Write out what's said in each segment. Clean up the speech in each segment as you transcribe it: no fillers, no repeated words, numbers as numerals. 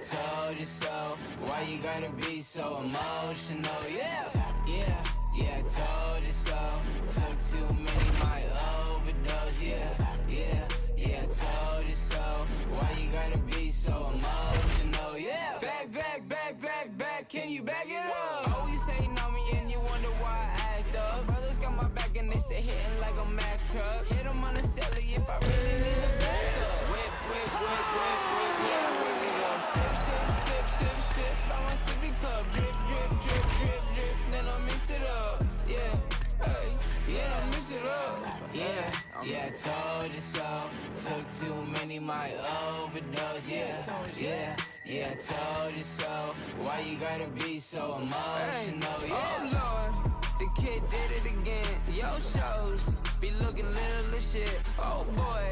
told you so. Why you gotta be so emotional? Yeah, yeah, yeah, I told you so. Took too many, might overdose. Yeah, yeah, yeah, I told you so. Why you gotta be so emotional? Yeah, back, can you back it up? Always hating on me and you wonder why I act up. Brothers got my back and they stay hitting like a Mack truck. Hit them on the celly if I really need a backup. Whip, yeah, whip it up. Sip, by my sippy cup. Drip, then I mix it up. Yeah, hey, yeah, I mix it up. Yeah, I told you so. Took too many, might overdose. Yeah, I told you so. Why you gotta be so emotional? Hey. Yeah. Oh Lord, the kid did it again. Yo shows be looking little as shit. Oh boy,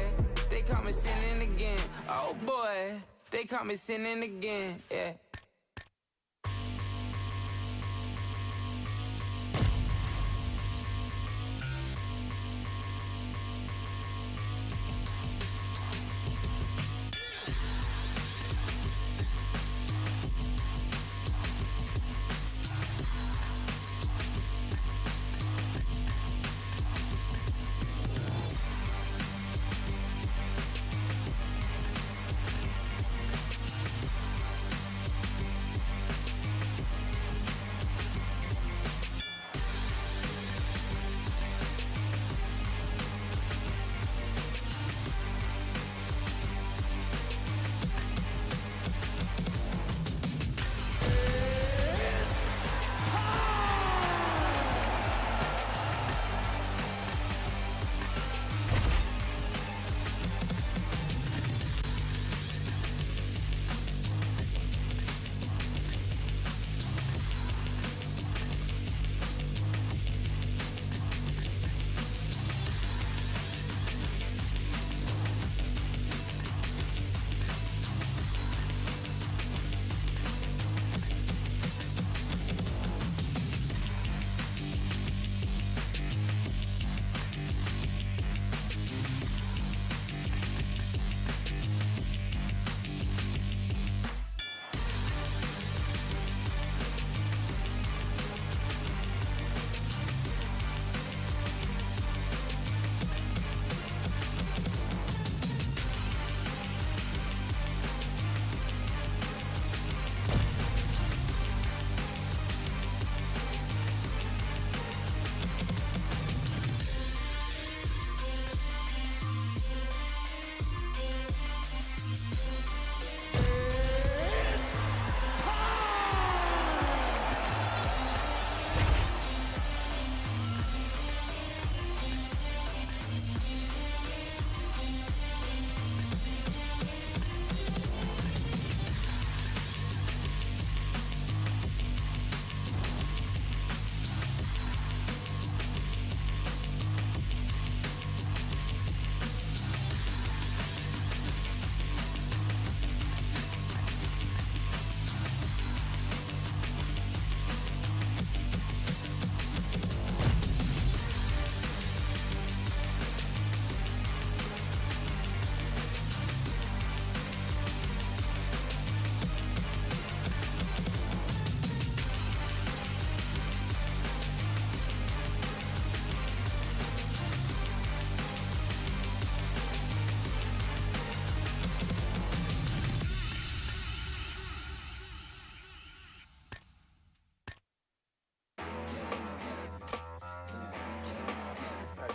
they caught me sinning again. Oh boy, they caught me sinning again. Yeah.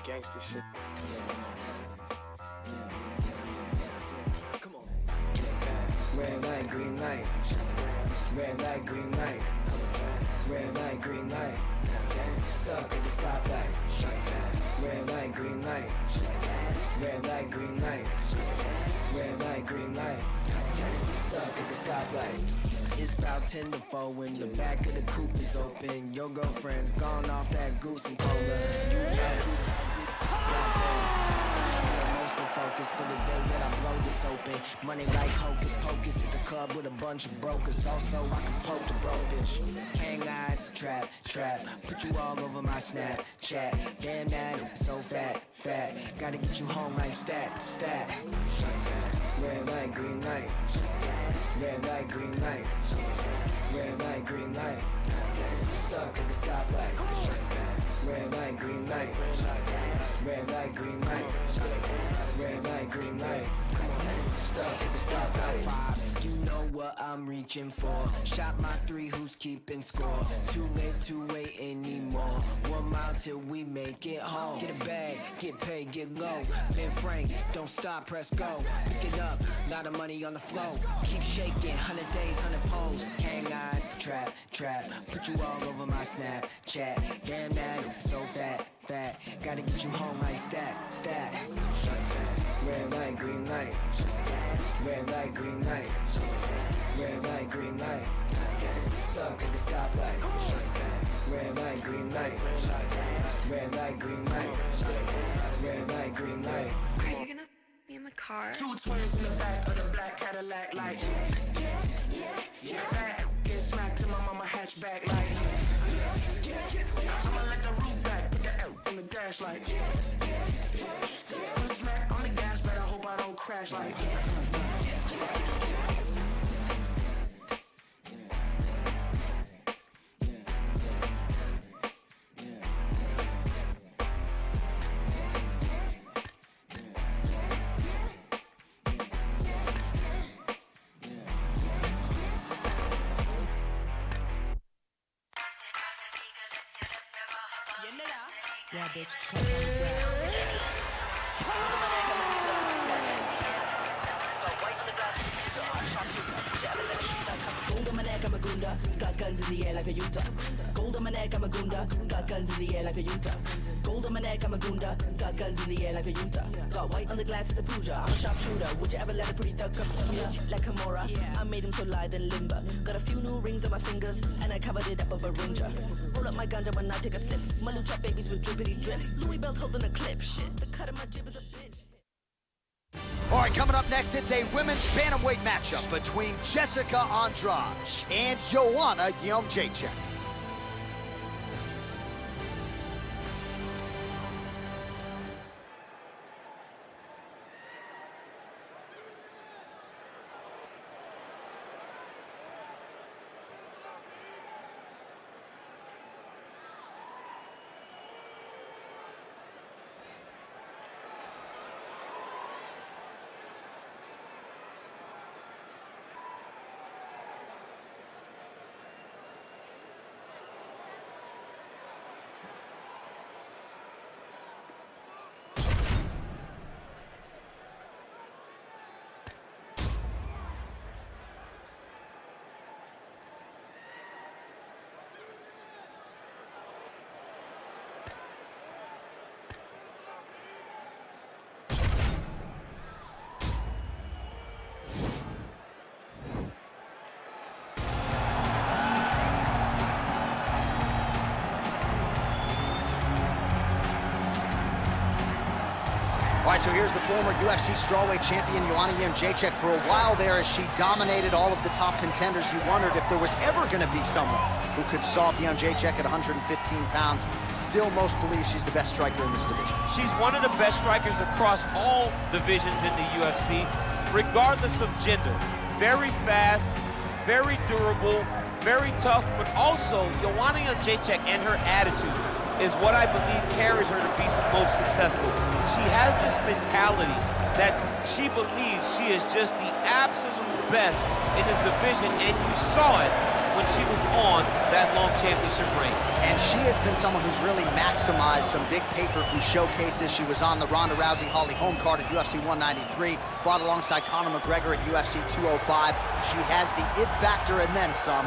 Gangster shit. Come on. Red light, green light. Red light, green light. Red light, green light. Stuck at the stoplight. Red light, green light. Red light, green light. Red light, green light. Stuck at the stoplight. It's about 10 to 4 when the back of the coupe is open. Your girlfriend's gone off that goose and cola. You know focus for the day that I blow this open. Money like hocus pocus at the club with a bunch of brokers. Also, I can poke the bro bitch. Hang eyes, trap. Put you all over my Snapchat. Damn that, so fat. Gotta get you home like stat. Red light, green light. Red light, green light. Red light, green light. Stuck at the stoplight. Red light, green light. Red light, green light. Red light, green light. Stuck at the stoplight. You know what I'm reaching for. Shot my three, who's keeping score? Too late to wait anymore. 1 mile till we make it home. Get a bag, get paid, get low. Ben Frank, don't stop, press go. Pick it up, lot of money on the flow. Keep shaking, 100 days, 100 pose. Hang eyes, trap, trap. Put you all over my Snapchat. Damn that, so fat, fat. Gotta get you home like stat, stat. Red light, green light. Red light, green light. Red light, green light. Stuck at the stoplight. Red light, green light. Red light, green light. Red light, green light. Are you gonna be in the car? Two twins in the back of the black Cadillac, like back, get smacked to my mama hatchback, like I'ma let the roof back, put the L on the dash, like put a smack on the gas, but I hope I don't crash, like Yeah, bitch, it's called on Gold on my neck, I'm a gunda. Got guns in the air like a Utah. Gold on my neck, I'm a gunda. Got guns in the air like a Utah. Gold on my neck, I'm a gunda. Got guns in the air like a Utah. Got white on the glass, it's a puja. I'm a sharpshooter. Would you ever let a pretty thug come bitch like Kimura? I made him so lithe and limber. Got a few new rings on my fingers, and I covered it up with a ringer. Roll up my ganja when I take a sniff. My Luta babies with drippity drip. Louis belt holding a clip. Shit, the cut of my jib is a bitch. All right, coming up next, it's a women's bantamweight matchup between Jessica Andrade and Joanna Jędrzejczyk. All right, so here's the former UFC strawweight champion, Joanna Jędrzejczyk. For a while there, as she dominated all of the top contenders, you wondered if there was ever going to be someone who could solve Jędrzejczyk at 115 pounds. Still, most believe she's the best striker in this division. She's one of the best strikers across all divisions in the UFC, regardless of gender. Very fast, very durable, very tough, but also Joanna Jędrzejczyk and her attitude is what I believe carries her to be most successful. She has this mentality that she believes she is just the absolute best in this division, and you saw it when she was on that long championship reign. And she has been someone who's really maximized some big pay-per-view showcases. She was on the Ronda Rousey Holly Holm card at UFC 193, fought alongside Conor McGregor at UFC 205. She has the it factor and then some.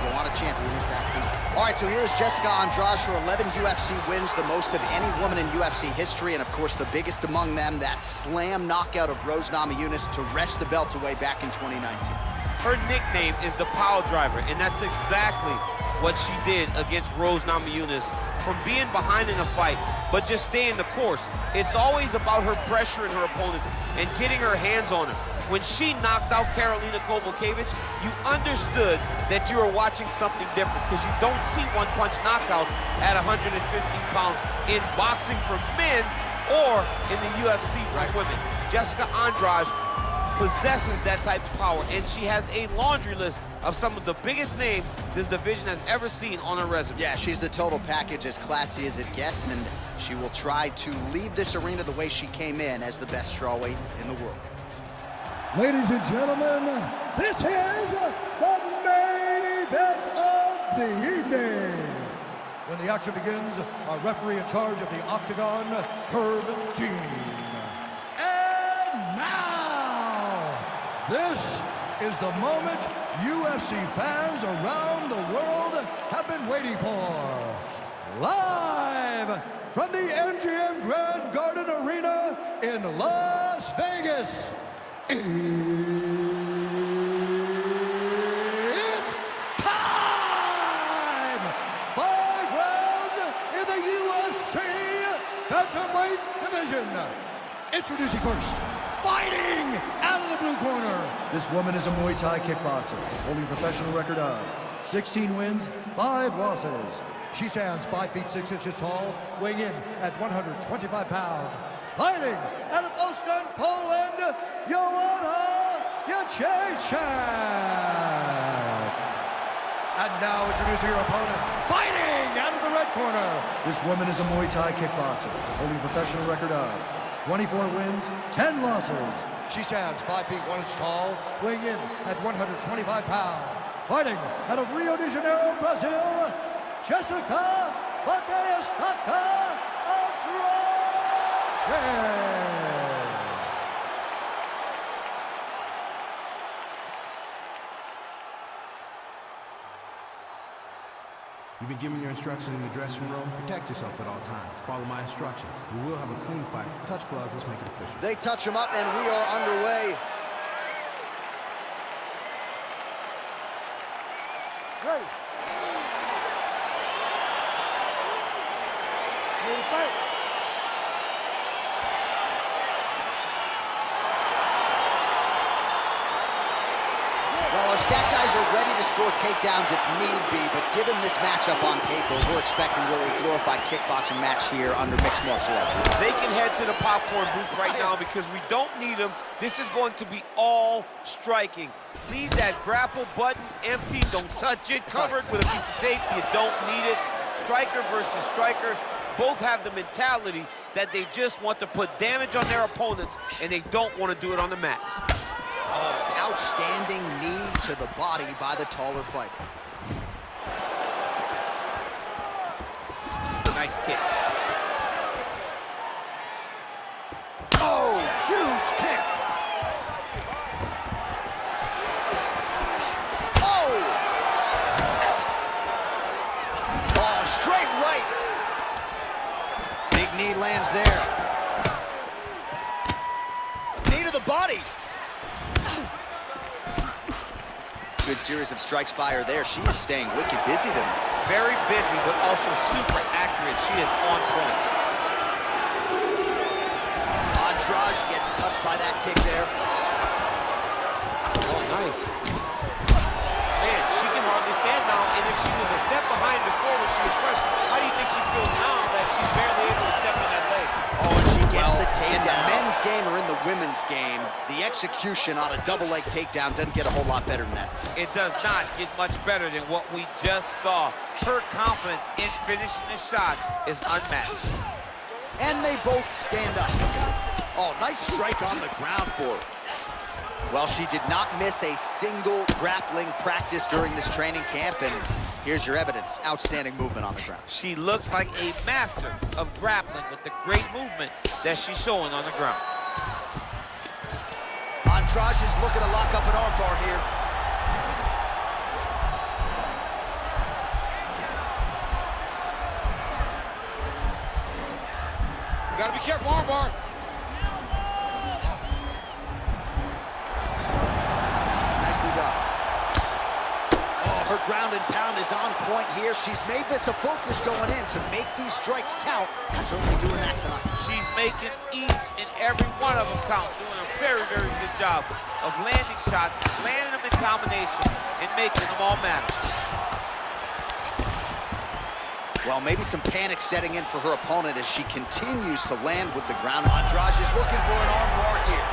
Joanna champion is back team. All right, so here's Jessica Andrade. Her 11 UFC wins, the most of any woman in UFC history, and of course the biggest among them, that slam knockout of Rose Namajunas to wrest the belt away back in 2019. Her nickname is the Pile Driver, and that's exactly what she did against Rose Namajunas, from being behind in a fight, but just staying the course. It's always about her pressuring her opponents and getting her hands on her. When she knocked out Karolina Kowalkiewicz, you understood that you were watching something different, because you don't see one-punch knockouts at 115 pounds in boxing for men or in the UFC for women. Jessica Andrade possesses that type of power, and she has a laundry list of some of the biggest names this division has ever seen on her resume. Yeah, she's the total package, as classy as it gets, and she will try to leave this arena the way she came in, as the best strawweight in the world. Ladies and gentlemen, this is the main event of the evening. When the action begins, our referee in charge of the Octagon, Herb Dean. And now, this is the moment UFC fans around the world have been waiting for. Live from the MGM Grand Garden Arena in Las Vegas. It's time! 5 rounds in the UFC bantamweight division. Introducing first, fighting out of the blue corner. This woman is a Muay Thai kickboxer, holding a professional record of 16 wins, 5 losses. She stands 5 feet 6 inches tall, weighing in at 125 pounds. Fighting out of Ostend, Poland, Joanna Jędrzejczyk. And now introducing her opponent, fighting out of the red corner. This woman is a Muay Thai kickboxer, holding a professional record of 24 wins, 10 losses. She stands 5 feet 1 inch tall, weighing in at 125 pounds. Fighting out of Rio de Janeiro, Brazil, JÉSSICA You've been given your instructions in the dressing room. Protect yourself at all times. Follow my instructions. We will have a clean fight. Touch gloves, let's make it official. They touch him up, and we are underway. Ready. Ready to fight. Well, our stat guys are ready to score takedowns if need be, but given this matchup on paper, we're expecting really a glorified kickboxing match here under mixed martial arts. They can head to the popcorn booth right now because we don't need them. This is going to be all striking. Leave that grapple button empty. Don't touch it. Cover it with a piece of tape. You don't need it. Striker versus striker. Both have the mentality that they just want to put damage on their opponents, and they don't want to do it on the mats. Outstanding knee to the body by the taller fighter. Nice kick. Oh, huge kick. Oh, straight right. Big knee lands there. Knee to the body. Good series of strikes by her there. She is staying wicked busy tonight. Very busy, but also super accurate. She is on point. Andrade gets touched by that kick there. Oh, nice. Man, she can hardly stand now, and if she was a step behind before when she was fresh, how do you think she feels now that she's barely able to step in that leg? Oh, and she gets the takedown. In the men's game or in the women's game, the execution on a double leg takedown doesn't get a whole lot better than that. It does not get much better than what we just saw. Her confidence in finishing the shot is unmatched. And they both stand up. Oh, nice strike on the ground for her. Well, she did not miss a single grappling practice during this training camp, and here's your evidence. Outstanding movement on the ground. She looks like a master of grappling with the great movement that she's showing on the ground. Andrade is looking to lock up an armbar here. You gotta be careful, armbar. Nicely done. Oh, her ground and pound is on point here. She's made this a focus going in to make these strikes count. Certainly doing that tonight. She's making each and every one of them count, doing a very, very good job of landing shots, landing them in combination, and making them all matter. Well, maybe some panic setting in for her opponent as she continues to land with the ground. Andrade is looking for an armbar here.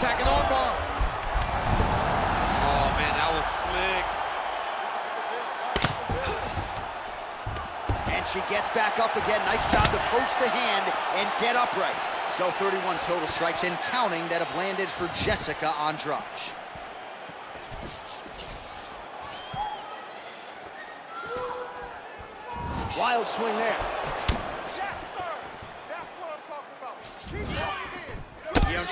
attacking armbar. Oh, man, that was slick. And she gets back up again. Nice job to post the hand and get upright. So 31 total strikes and counting that have landed for Jessica Andrade. Wild swing there. Yes, sir. That's what I'm talking about. Keep going in.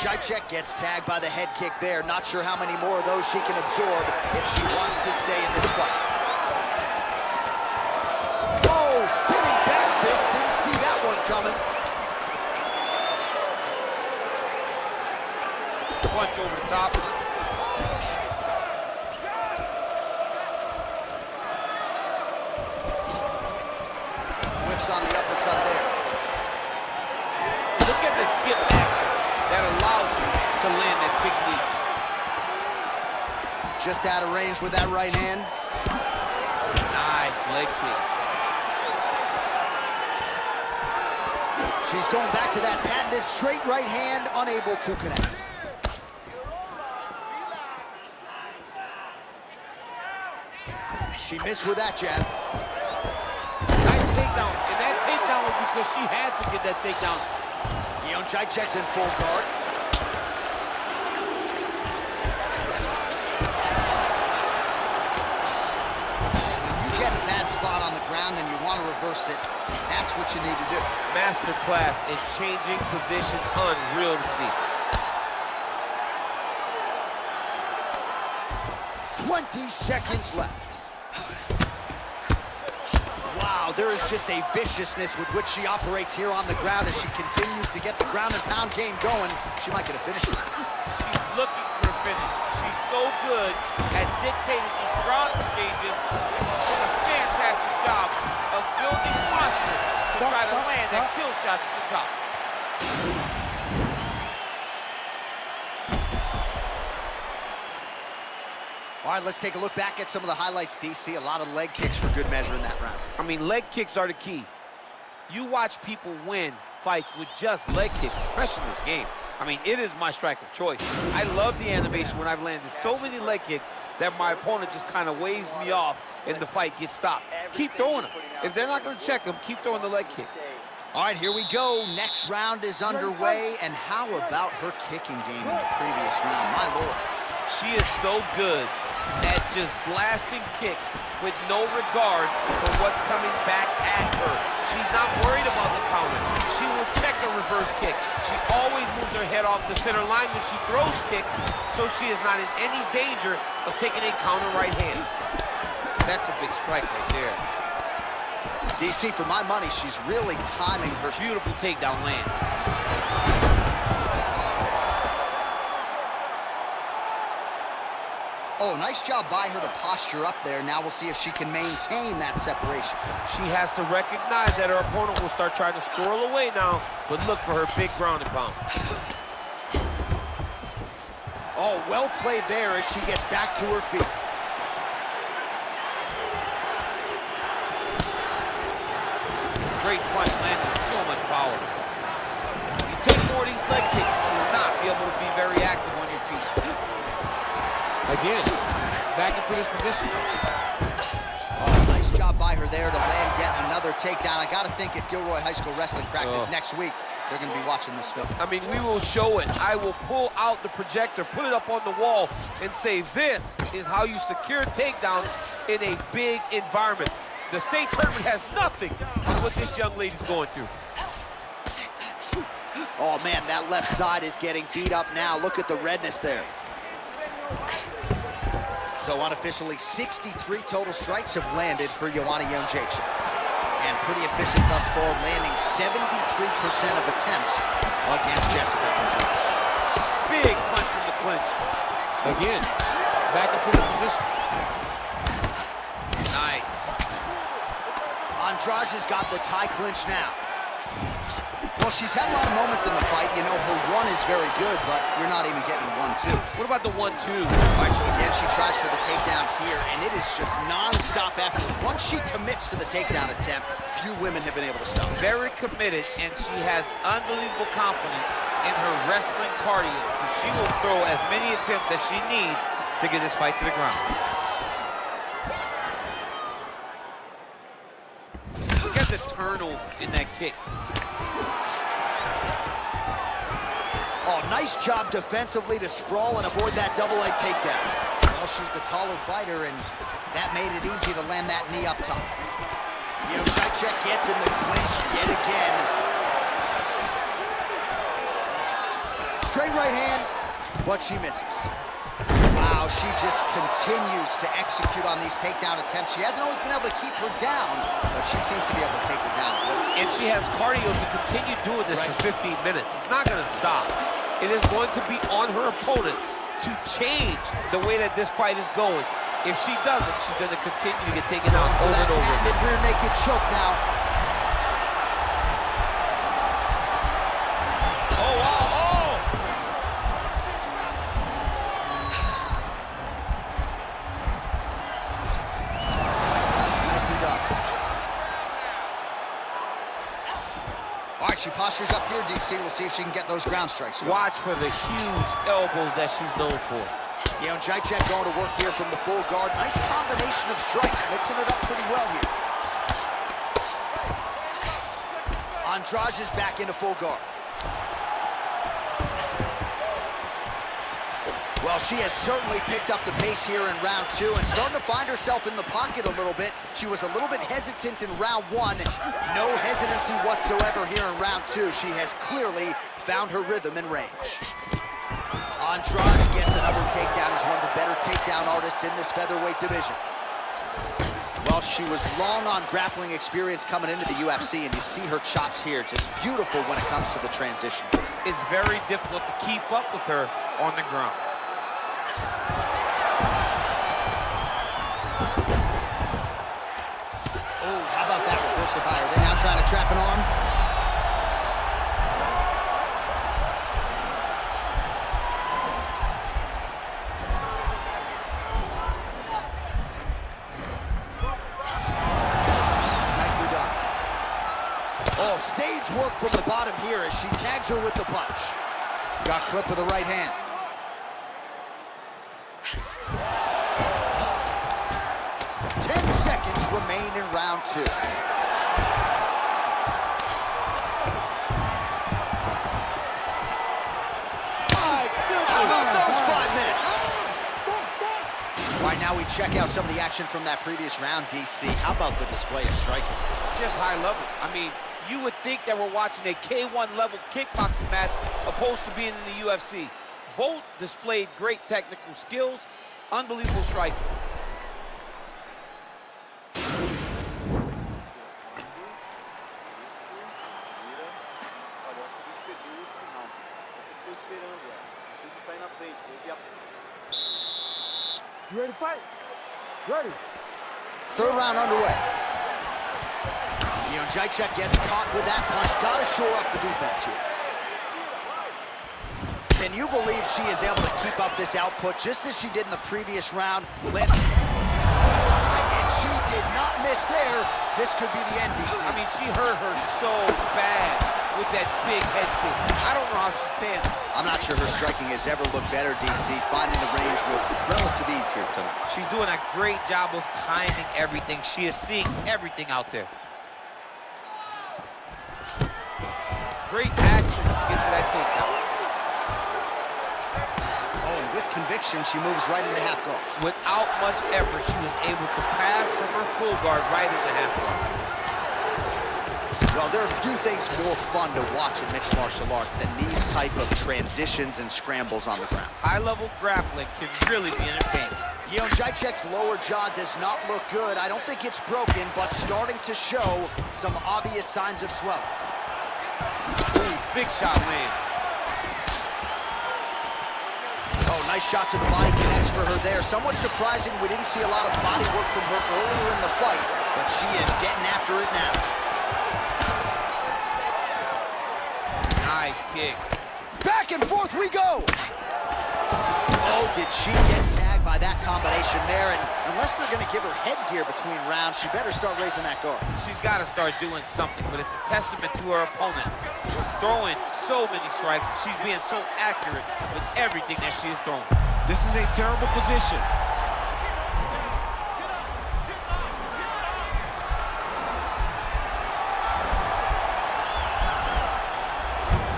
Jacek gets tagged by the head kick there. Not sure how many more of those she can absorb if she wants to stay in this fight. Oh, spinning back fist. Didn't see that one coming. Punch over the top. Whiffs on the uppercut there. Look at the skip action that allows you to land that big knee. Just out of range with that right hand. Nice leg kick. She's going back to that patented straight right hand, unable to connect. She missed with that jab. Nice takedown. And that takedown was because she had to get that takedown. Jacek's in full guard. When you get a bad spot on the ground and you want to reverse it, that's what you need to do. Masterclass in changing position, unreal to see. 20 seconds left. Wow, there is just a viciousness with which she operates here on the ground as she continues to get the ground and pound game going. She might get a finish. She's looking for a finish. She's so good at dictating these ground exchanges. She's doing a fantastic job of building posture to try to land that kill shot at the top. All right, let's take a look back at some of the highlights, DC. A lot of leg kicks for good measure in that round. I mean, leg kicks are the key. You watch people win fights with just leg kicks, especially in this game. I mean, it is my strike of choice. I love the animation when I've landed so many leg kicks that my opponent just kind of waves me off and the fight gets stopped. Keep throwing them. If they're not going to check them, keep throwing the leg kick. All right, here we go. Next round is underway. And how about her kicking game in the previous round? My lord. She is so good at just blasting kicks with no regard for what's coming back at her. She's not worried about the counter. She will check a reverse kick. She always moves her head off the center line when she throws kicks, so she is not in any danger of taking a counter right hand. That's a big strike right there. DC, for my money, she's really timing her. Beautiful takedown land. Oh, nice job by her to posture up there. Now we'll see if she can maintain that separation. She has to recognize that her opponent will start trying to squirrel away now, but look for her big ground and pound. Oh, well played there as she gets back to her feet. Great punch landed with so much power. You take more of these leg kicks, you will not be able to be very active on your feet. Again, back into this position. Oh, nice job by her there to land yet another takedown. I got to think at Gilroy High School Wrestling Practice next week, they're going to be watching this film. I mean, we will show it. I will pull out the projector, put it up on the wall, and say this is how you secure takedowns in a big environment. The state tournament has nothing on what this young lady's going through. Oh, man, that left side is getting beat up now. Look at the redness there. So unofficially, 63 total strikes have landed for Joanna Jędrzejczyk. And pretty efficient thus far, landing 73% of attempts against Jessica Andrade. Big punch from the clinch. Again, back into the position. Nice. Andrade has got the tie clinch now. Well, she's had a lot of moments in the fight. You know, her one is very good, but you're not even getting 1-2. What about the 1-2? All right, so again, she tries for the takedown here, and it is just non-stop effort. Once she commits to the takedown attempt, few women have been able to stop her. Very committed, and she has unbelievable confidence in her wrestling cardio for she will throw as many attempts as she needs to get this fight to the ground. Look at the turnover in that kick. Oh, nice job defensively to sprawl and avoid that double leg takedown. Well, she's the taller fighter, and that made it easy to land that knee up top. Jędrzejczyk gets in the clinch yet again. Straight right hand, but she misses. Wow, she just continues to execute on these takedown attempts. She hasn't always been able to keep her down, but she seems to be able to take her down. And she has cardio to continue doing this for 15 minutes. It's not going to stop. It is going to be on her opponent to change the way that this fight is going. If she doesn't, she's going to continue to get taken out over and over. Patented rear naked choke now. Oh, wow, oh! Nicely done. All right, she postures up here, DC. We'll see if she can get those ground strikes. Watch for the huge elbows that she's known for. Jędrzejczyk going to work here from the full guard. Nice combination of strikes, mixing it up pretty well here. Andrade is back into full guard. Well, she has certainly picked up the pace here in round 2 and starting to find herself in the pocket a little bit. She was a little bit hesitant in round 1. No hesitancy whatsoever here in round 2. She has clearly found her rhythm and range. Andrade gets another takedown. Is one of the better takedown artists in this featherweight division. Well, she was long on grappling experience coming into the UFC, and you see her chops here. Just beautiful when it comes to the transition. It's very difficult to keep up with her on the ground. Oh, how about that reversal fire? They're now trying to trap an arm. Sage work from the bottom here as she tags her with the punch. Got clip with the right hand. Ten seconds remain in round 2. My goodness. How about those 5 minutes? All right, now we check out some of the action from that previous round, DC. How about the display of striking? Just high level. I mean, you would think that we're watching a K1 level kickboxing match opposed to being in the UFC. Both displayed great technical skills, unbelievable striking. You ready to fight? Ready. Third round underway. Jędrzejczyk gets caught with that punch. Gotta shore up the defense here. Can you believe she is able to keep up this output just as she did in the previous round? And she did not miss there. This could be the end, DC. I mean, she hurt her so bad with that big head kick. I don't know how she's standing. I'm not sure her striking has ever looked better, DC, finding the range with relative ease here tonight. She's doing a great job of timing everything. She is seeing everything out there. Great action to get to that takedown. Oh, and with conviction, she moves right into half guard. Without much effort, she was able to pass from her full guard right into half guard. Well, there are few things more fun to watch in mixed martial arts than these type of transitions and scrambles on the ground. High-level grappling can really be entertaining. Jędrzejczyk's lower jaw does not look good. I don't think it's broken, but starting to show some obvious signs of swelling. Ooh, big shot lands. Oh, nice shot to the body, connects for her there. Somewhat surprising, we didn't see a lot of body work from her earlier in the fight, but she is getting after it now. Nice kick. Back and forth we go! Oh, did she get tagged stand by that combination there, and unless they're going to give her headgear between rounds, she better start raising that guard. She's got to start doing something, but it's a testament to her opponent. Throwing so many strikes, she's being so accurate with everything that she is throwing. This is a terrible position.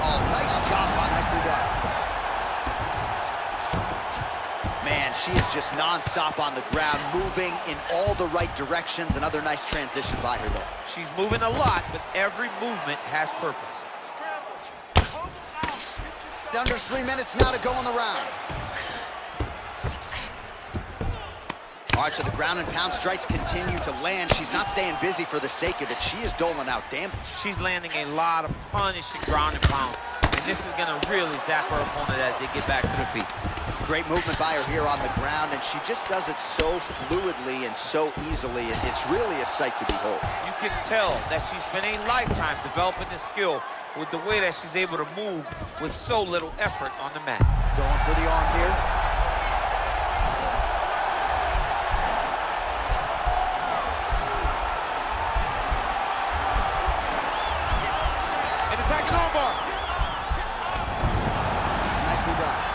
Oh, nice job, nicely done. Man, she is just non-stop on the ground, moving in all the right directions. Another nice transition by her there. She's moving a lot, but every movement has purpose. Under 3 minutes now to go in the round. All right, so the ground and pound strikes continue to land. She's not staying busy for the sake of it. She is doling out damage. She's landing a lot of punishing ground and pound, and this is gonna really zap her opponent as they get back to the feet. Great movement by her here on the ground, and she just does it so fluidly and so easily. It's really a sight to behold. You can tell that she's spent a lifetime developing this skill with the way that she's able to move with so little effort on the mat. Going for the arm here. An attacking armbar. Nicely done.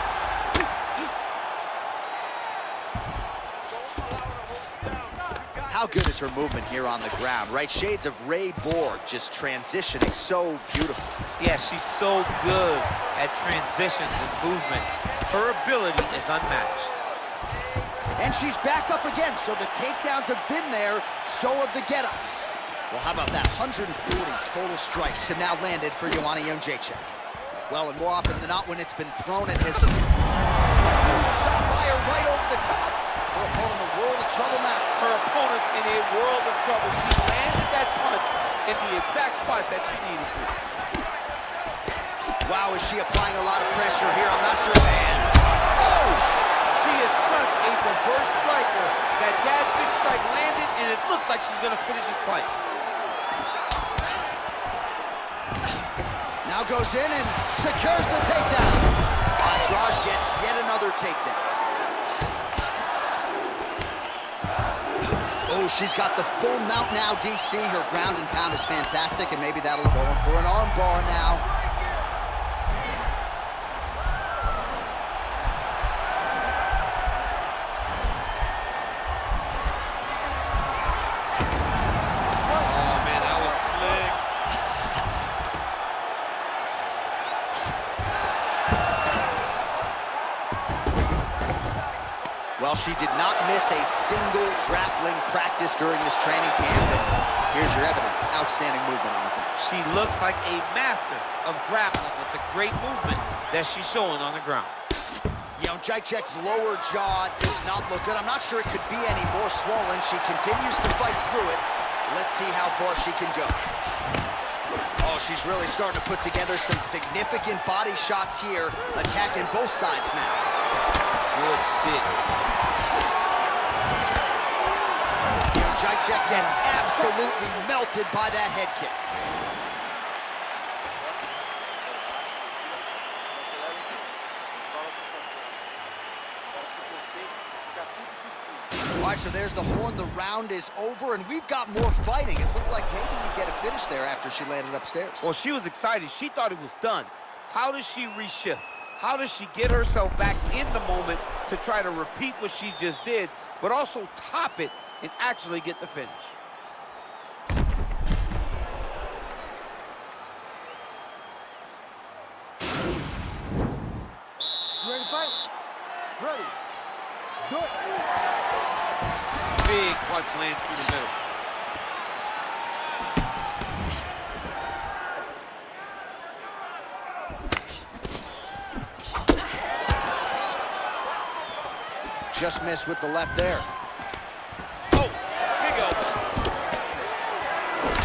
How good is her movement here on the ground, right? Shades of Ray Borg, just transitioning so beautiful. Yeah, she's so good at transitions and movement. Her ability is unmatched. And she's back up again, so the takedowns have been there, so have the get-ups. Well, how about that? 140 total strikes have now landed for Joanna Jędrzejczyk. Well, and more often than not, when it's been thrown at his... Shot fire right over the top. Her opponent in a world of trouble now. Her opponent's in a world of trouble. She landed that punch in the exact spot that she needed to. Wow, is she applying a lot of pressure here? I'm not sure, man. Oh! She is such a diverse striker that big strike landed, and it looks like she's going to finish this fight. Now goes in and secures the takedown. Andrade gets yet another takedown. Oh, she's got the full mount now, DC. Her ground and pound is fantastic, and maybe that'll go in for an arm bar now. Oh, man, that was slick. Well, she did not miss a single grappling practice during this training camp, and here's your evidence. Outstanding movement on the ground. She looks like a master of grappling with the great movement that she's showing on the ground. Jędrzejczyk's lower jaw does not look good. I'm not sure it could be any more swollen. She continues to fight through it. Let's see how far she can go. Oh, she's really starting to put together some significant body shots here, attacking both sides now. Good stick. Jędrzejczyk gets absolutely melted by that head kick. All right, so there's the horn. The round is over, and we've got more fighting. It looked like maybe we'd get a finish there after she landed upstairs. Well, she was excited. She thought it was done. How does she reshift? How does she get herself back in the moment to try to repeat what she just did, but also top it and actually get the finish? You ready to fight? Ready. Do it. Big punch lands through the middle. Just missed with the left there. Oh, big elbow.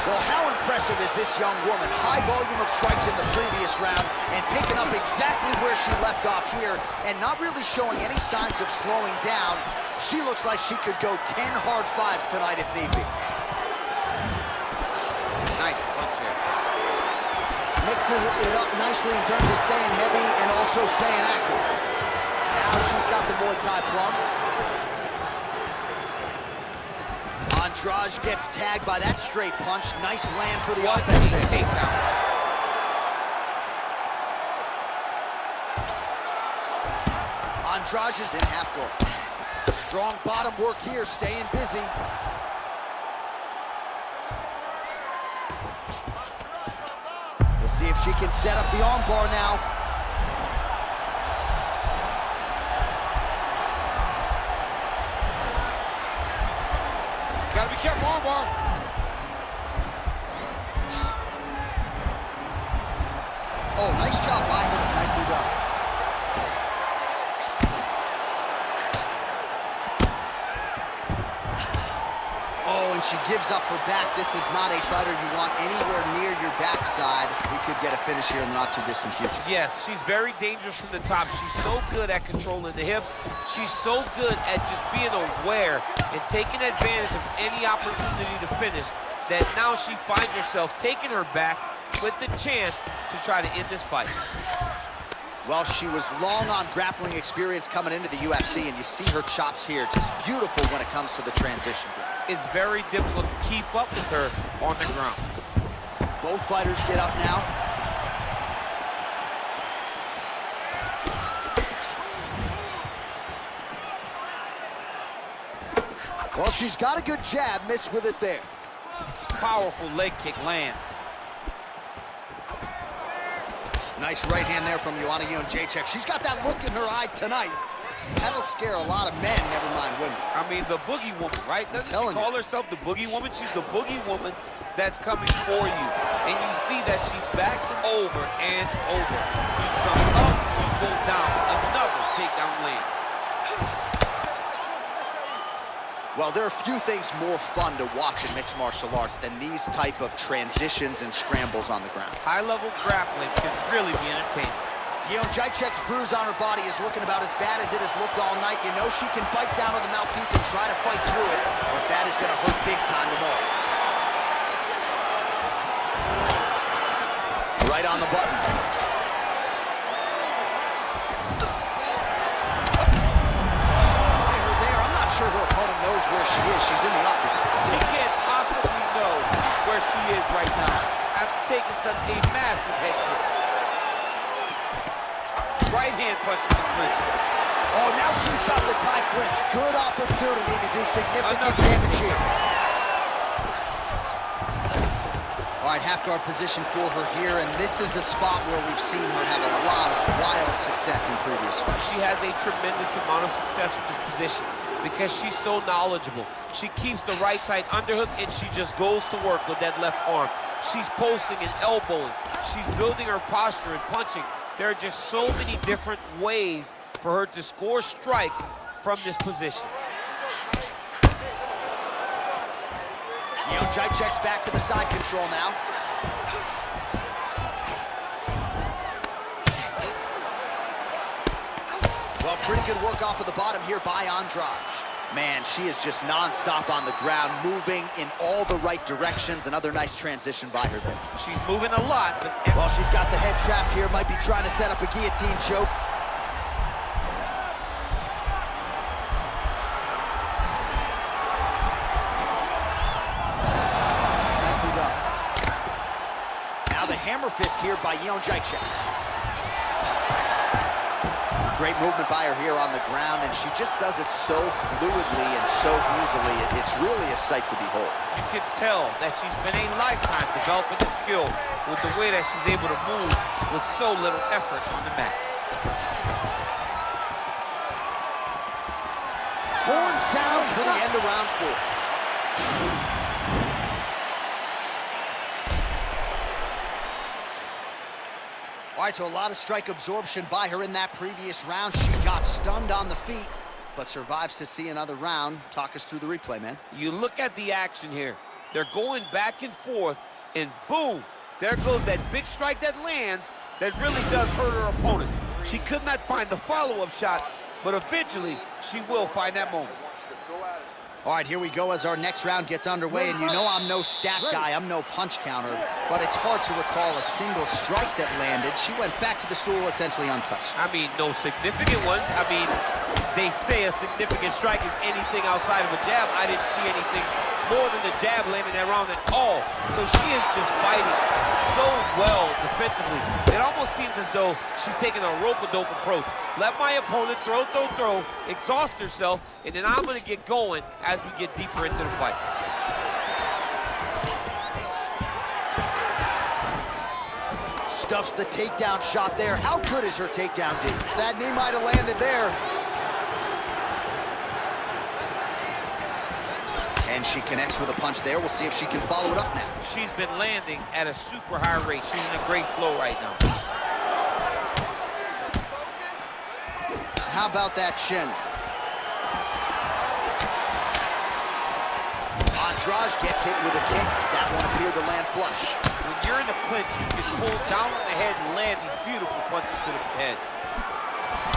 Well, how impressive is this young woman? High volume of strikes in the previous round and picking up exactly where she left off here and not really showing any signs of slowing down. She looks like she could go 10 hard fives tonight if need be. Nice punch there. Mixes it up nicely in terms of staying heavy and also staying active. Now she's got the Muay Thai plum. Andrade gets tagged by that straight punch. Nice land for the offense there. Andrade is in half guard. Strong bottom work here, staying busy. We'll see if she can set up the armbar now. Gotta be careful, armbar. Oh, nice job by her. Nicely done. Oh, and she gives up her back. This is not a fighter you want anywhere near your backside. We could get a finish here in the not-too-distant future. Yes, she's very dangerous from the top. She's so good at controlling the hip. She's so good at just being aware and taking advantage of any opportunity to finish that now she finds herself taking her back with the chance to try to end this fight. Well, she was long on grappling experience coming into the UFC, and you see her chops here. Just beautiful when it comes to the transition. It's very difficult to keep up with her on the ground. Both fighters get up now. Well, she's got a good jab, missed with it there. Powerful leg kick lands. Nice right hand there from Joanna Jędrzejczyk. She's got that look in her eye tonight. That'll scare a lot of men, never mind women. I mean, the boogie woman, right? Doesn't she call herself the boogie woman? She's the boogie woman that's coming for you. And you see that she's back over and over. You come up, you go down. Another takedown land. Well, there are few things more fun to watch in mixed martial arts than these type of transitions and scrambles on the ground. High-level grappling can really be entertaining. Jędrzejczyk's bruise on her body is looking about as bad as it has looked all night. You know she can bite down on the mouthpiece and try to fight through it, but that is going to hurt big time tomorrow. Right on the button. Sure her opponent knows where she is. She's in the octagon. She can't possibly know where she is right now after taking such a massive head kick. Right hand punch to the clinch. Oh, now she's got the tie clinch. Good opportunity to do significant damage here. All right, half guard position for her here, and this is a spot where we've seen her have a lot of wild success in previous fights. She has a tremendous amount of success with this position because she's so knowledgeable. She keeps the right side underhook, and she just goes to work with that left arm. She's posting and elbowing. She's building her posture and punching. There are just so many different ways for her to score strikes from this position. Jędrzejczyk's back to the side control now. Well, pretty good work off of the bottom here by Andrade. Man, she is just non-stop on the ground, moving in all the right directions. Another nice transition by her there. She's moving a lot, but... Well, she's got the head trapped here. Might be trying to set up a guillotine choke. Nicely done. Now the hammer fist here by Jędrzejczyk. Great movement by her here on the ground, and she just does it so fluidly and so easily. It's really a sight to behold. You can tell that she's been a lifetime developing the skill with the way that she's able to move with so little effort on the mat. Horn sounds for the end of round 4. All right, so a lot of strike absorption by her in that previous round. She got stunned on the feet, but survives to see another round. Talk us through the replay, man. You look at the action here. They're going back and forth, and boom, there goes that big strike that lands that really does hurt her opponent. She could not find the follow-up shot, but eventually she will find that moment. All right, here we go as our next round gets underway, and you know I'm no stat guy, I'm no punch counter, but it's hard to recall a single strike that landed. She went back to the stool essentially untouched. I mean, no significant ones. I mean, they say a significant strike is anything outside of a jab. I didn't see anything more than the jab landing that round at all. So she is just fighting so well defensively. It almost seems as though she's taking a rope-a-dope approach. Let my opponent throw, exhaust herself, and then I'm going to get going as we get deeper into the fight. Stuffs the takedown shot there. How good is her takedown, D? That knee might have landed there. And she connects with a punch there. We'll see if she can follow it up now. She's been landing at a super high rate. She's in a great flow right now. How about that chin? Andrade gets hit with a kick. That one appeared to land flush. When you're in the clinch, you can pull down on the head and land these beautiful punches to the head.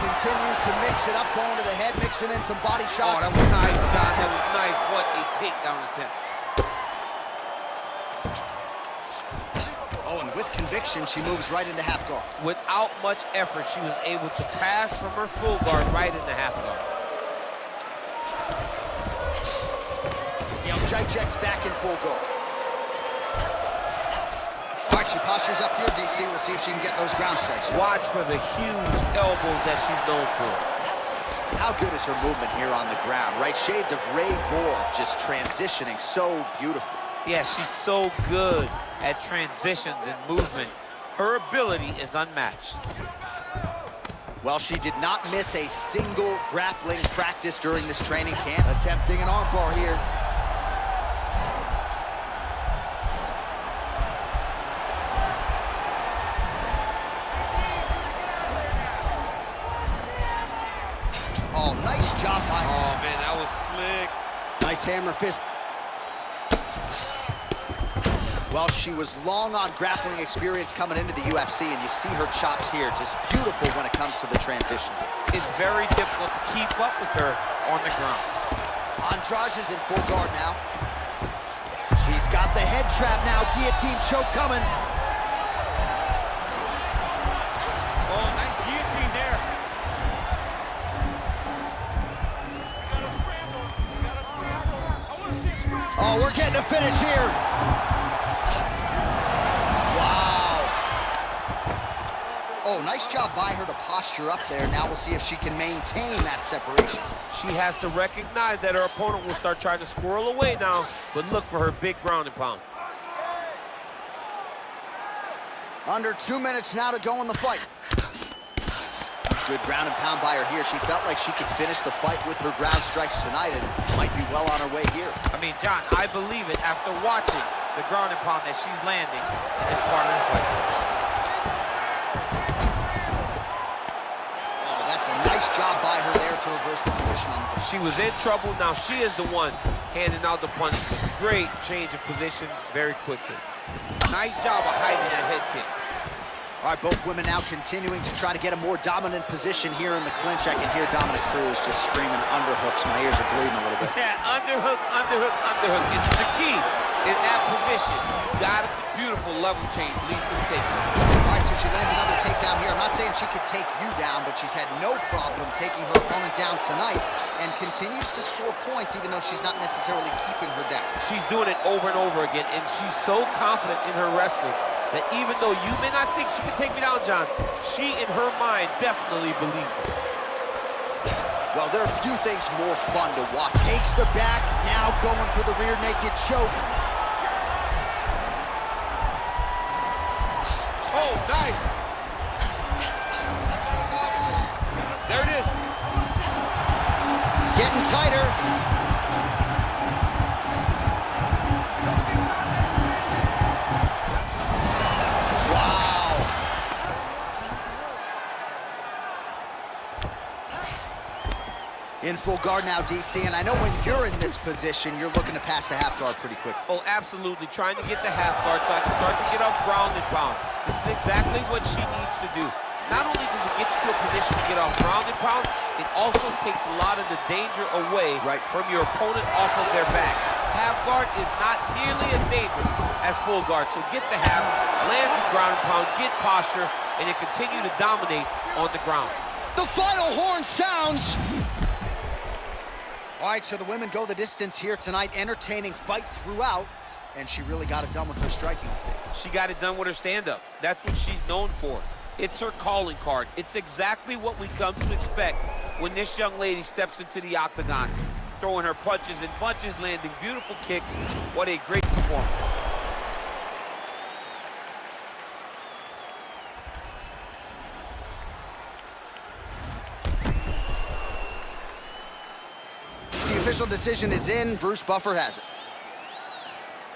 Continues to mix it up, going to the head, mixing in some body shots. Oh, that was nice, John. That was nice. What a takedown attempt. Oh, and with conviction, she moves right into half guard. Without much effort, she was able to pass from her full guard right into half guard. Jajek's back in full guard. All right, she postures up here, DC. We'll see if she can get those ground strikes. Watch for the huge elbows that she's known for. How good is her movement here on the ground, right? Shades of Ray Moore, just transitioning so beautifully. Yeah, she's so good at transitions and movement. Her ability is unmatched. Well, she did not miss a single grappling practice during this training camp. Attempting an armbar here. Oh, nice job by her. Oh, man, that was slick. Nice hammer fist. Well, she was long on grappling experience coming into the UFC, and you see her chops here, just beautiful when it comes to the transition. It's very difficult to keep up with her on the ground. Andrade is in full guard now. She's got the head trap now, guillotine choke coming. Oh, nice guillotine there. Oh, we're getting a finish here. Oh, nice job by her to posture up there. Now we'll see if she can maintain that separation. She has to recognize that her opponent will start trying to squirrel away now, but look for her big ground and pound. Under 2 minutes now to go in the fight. Good ground and pound by her here. She felt like she could finish the fight with her ground strikes tonight and might be well on her way here. I mean, John, I believe it after watching the ground and pound that she's landing in this part of the fight. That's a nice job by her there to reverse the position on the bench. She was in trouble. Now she is the one handing out the punch. Great change of position very quickly. Nice job of hiding that head kick. All right, both women now continuing to try to get a more dominant position here in the clinch. I can hear Dominic Cruz just screaming underhooks. My ears are bleeding a little bit. Yeah, underhook, underhook, underhook. It's the key in that position. Got a beautiful level change, leads to the takedown. All right, so she lands another takedown here. I'm not saying she could take you down, but she's had no problem taking her opponent down tonight and continues to score points even though she's not necessarily keeping her down. She's doing it over and over again, and she's so confident in her wrestling that even though you may not think she can take me down, John, she in her mind definitely believes it. Well, there are few things more fun to watch. Takes the back, now going for the rear naked choke. Oh, nice. There it is. Getting tighter. Wow. In full guard now, DC, and I know when you're in this position, you're looking to pass the half guard pretty quick. Oh, absolutely. Trying to get the half guard so I can start to get off ground and pound. This is exactly what she needs to do. not only does it get you to a position to get off ground and pound, it also takes a lot of the danger away from your opponent off of their back. Half guard is not nearly as dangerous as full guard, so get the half, land some ground and pound, get posture, and then continue to dominate on the ground. The final horn sounds. All right, so the women go the distance here tonight, entertaining fight throughout, and she really got it done with her striking, I think. She got it done with her stand-up. That's what she's known for. It's her calling card. It's exactly what we come to expect when this young lady steps into the octagon, throwing her punches and bunches, landing beautiful kicks. What a great performance. The official decision is in. Bruce Buffer has it.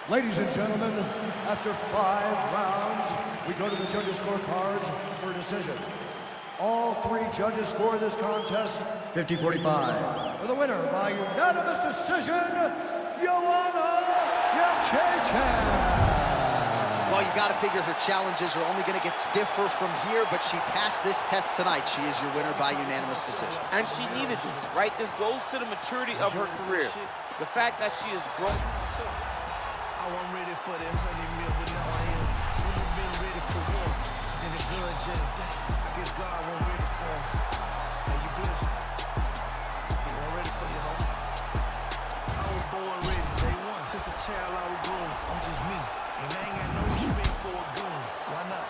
Ladies and gentlemen, after 5 rounds, we go to the judges' scorecards for a decision. All 3 judges score this contest 50-45. For the winner by unanimous decision, Joanna Jędrzejczyk. Well, you got to figure her challenges are only going to get stiffer from here, but she passed this test tonight. She is your winner by unanimous decision. And she needed this, right? This goes to the maturity of her career. The fact that she is grown. I wasn't ready for that honey meal, but now I am. Never been ready for war. Then the gun jammed. I guess God wasn't ready for him. Now you blessed. He wasn't ready for you, homie. I was born ready, day one. Since a child I was grown. I'm just me. And I ain't got no respect for a goon. Why not?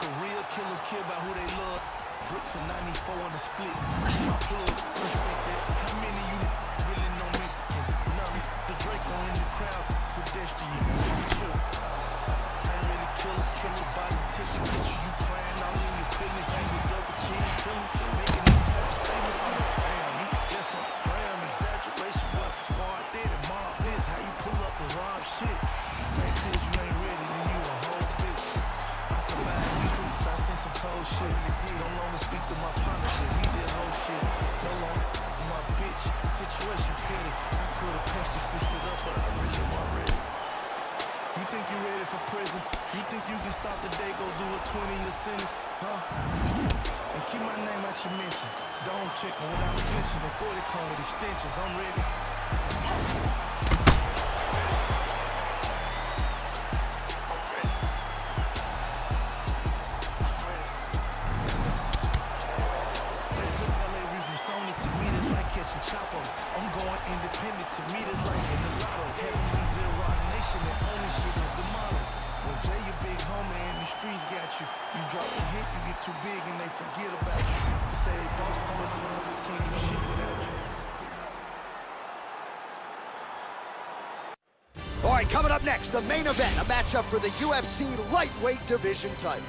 Cause real killers care about who they love. Bricks of 94 on the split. My plug, respect that. How many of you really know Mexicans? None. The Draco in the crowd. Pedestrian, true. I ain't really killers, killers, body tissue, picture you crying all in your feelings. You was double chin, killing, making these type of statements. Damn, you just some gram exaggeration, but smart did it, mob this, how you pull up and rob shit. Fact is, you ain't ready, then you a whole bitch. I survived the streets, I seen some cold shit. No longer speak to my partner, he did whole shit. No longer my bitch, situation petty. I could've punched this shit up, but I really wasn't ready. You think you ready for prison? You think you can stop the day, go do a 20-year sentence? Huh? And keep my name out your mentions. Don't check on without mention. The 40 come with extensions. I'm ready. Catching Chapo. I'm going independent. To me, that's like in the lotto. Heavenly zero nation and ownership is the model. When Jay, your big homie, and the streets got you. You drop a hit, you get too big, and they forget about you. Say they bosses, but the can't do shit without you. All right, coming up next, the main event, a matchup for the UFC lightweight division title.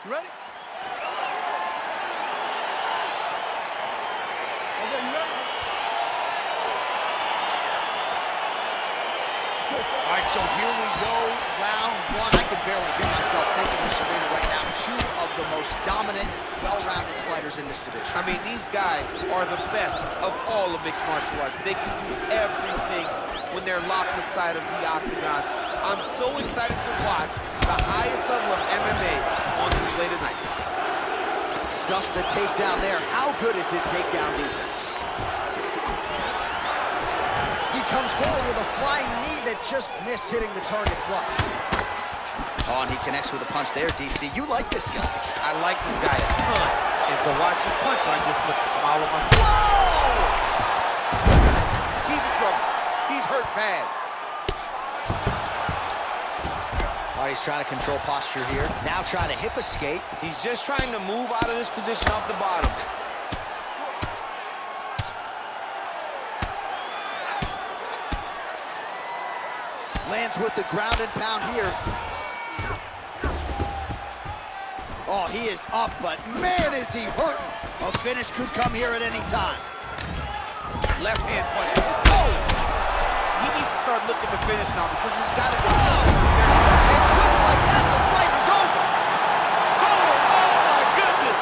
You ready? Okay, you ready? All right, so here we go, round one. I can barely get myself thinking this arena right now. 2 of the most dominant, well-rounded fighters in this division. I mean, these guys are the best of all of mixed martial arts. They can do everything when they're locked inside of the octagon. I'm so excited to watch the highest level of MMA on display tonight. Stuffs the takedown there. How good is his takedown defense? He comes forward with a flying knee that just missed hitting the target flush. Oh, and he connects with a punch there, DC. You like this guy. I like this guy a ton. And to watch him punch, I just put a smile on my face. Whoa! He's in trouble. He's hurt bad. Oh, he's trying to control posture here. Now trying to hip escape. He's just trying to move out of this position off the bottom. Lands with the ground and pound here. Oh, he is up, but man, is he hurting. A finish could come here at any time. Left hand punch. Oh! He needs to start looking to finish now because he's got to go. And just like that, the fight is over. Oh my goodness!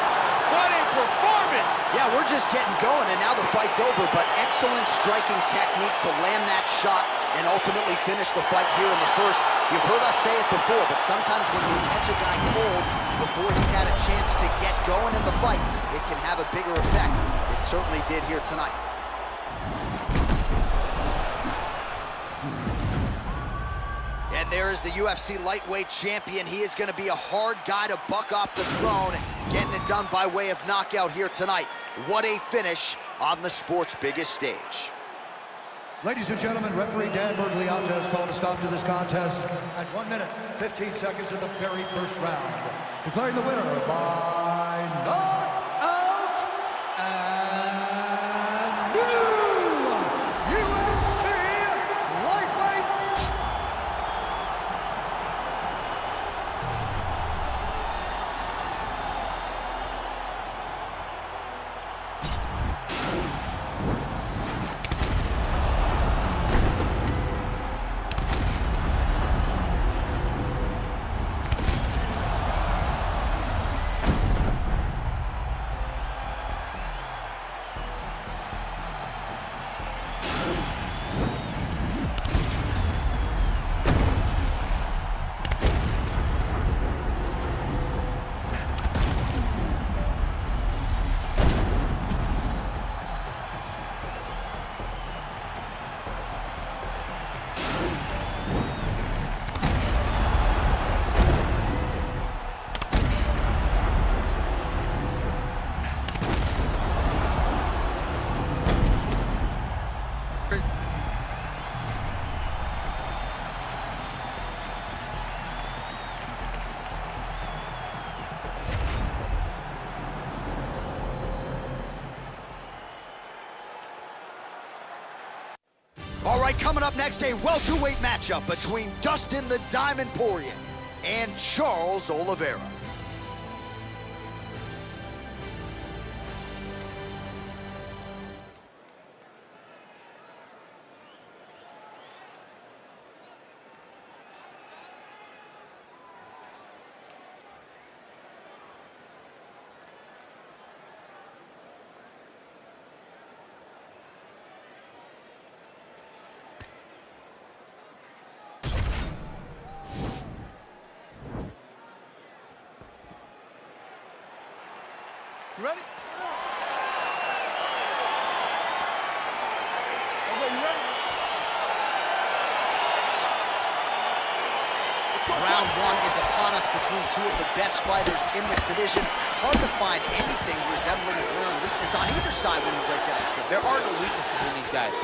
What a performance! Yeah, we're just getting going, and now the fight's over, but excellent striking technique to land that shot and ultimately finish the fight here in the first. You've heard us say it before, but sometimes when you catch a guy cold before he's had a chance to get going in the fight, it can have a bigger effect. It certainly did here tonight. And there is the UFC lightweight champion. He is going to be a hard guy to buck off the throne, getting it done by way of knockout here tonight. What a finish on the sport's biggest stage. Ladies and gentlemen, referee Dan Bergliata has called a stop to this contest at 1 minute, 15 seconds of the very first round. Declaring the winner by knockout and new UFC lightweight. All right, coming up next, a welterweight matchup between Dustin the Diamond Poirier and Charles Oliveira. You ready? Okay, you ready? Round one is upon us between two of the best fighters in this division. Hard to find anything resembling a glaring weakness on either side when you break down. Because there are no weaknesses in these guys.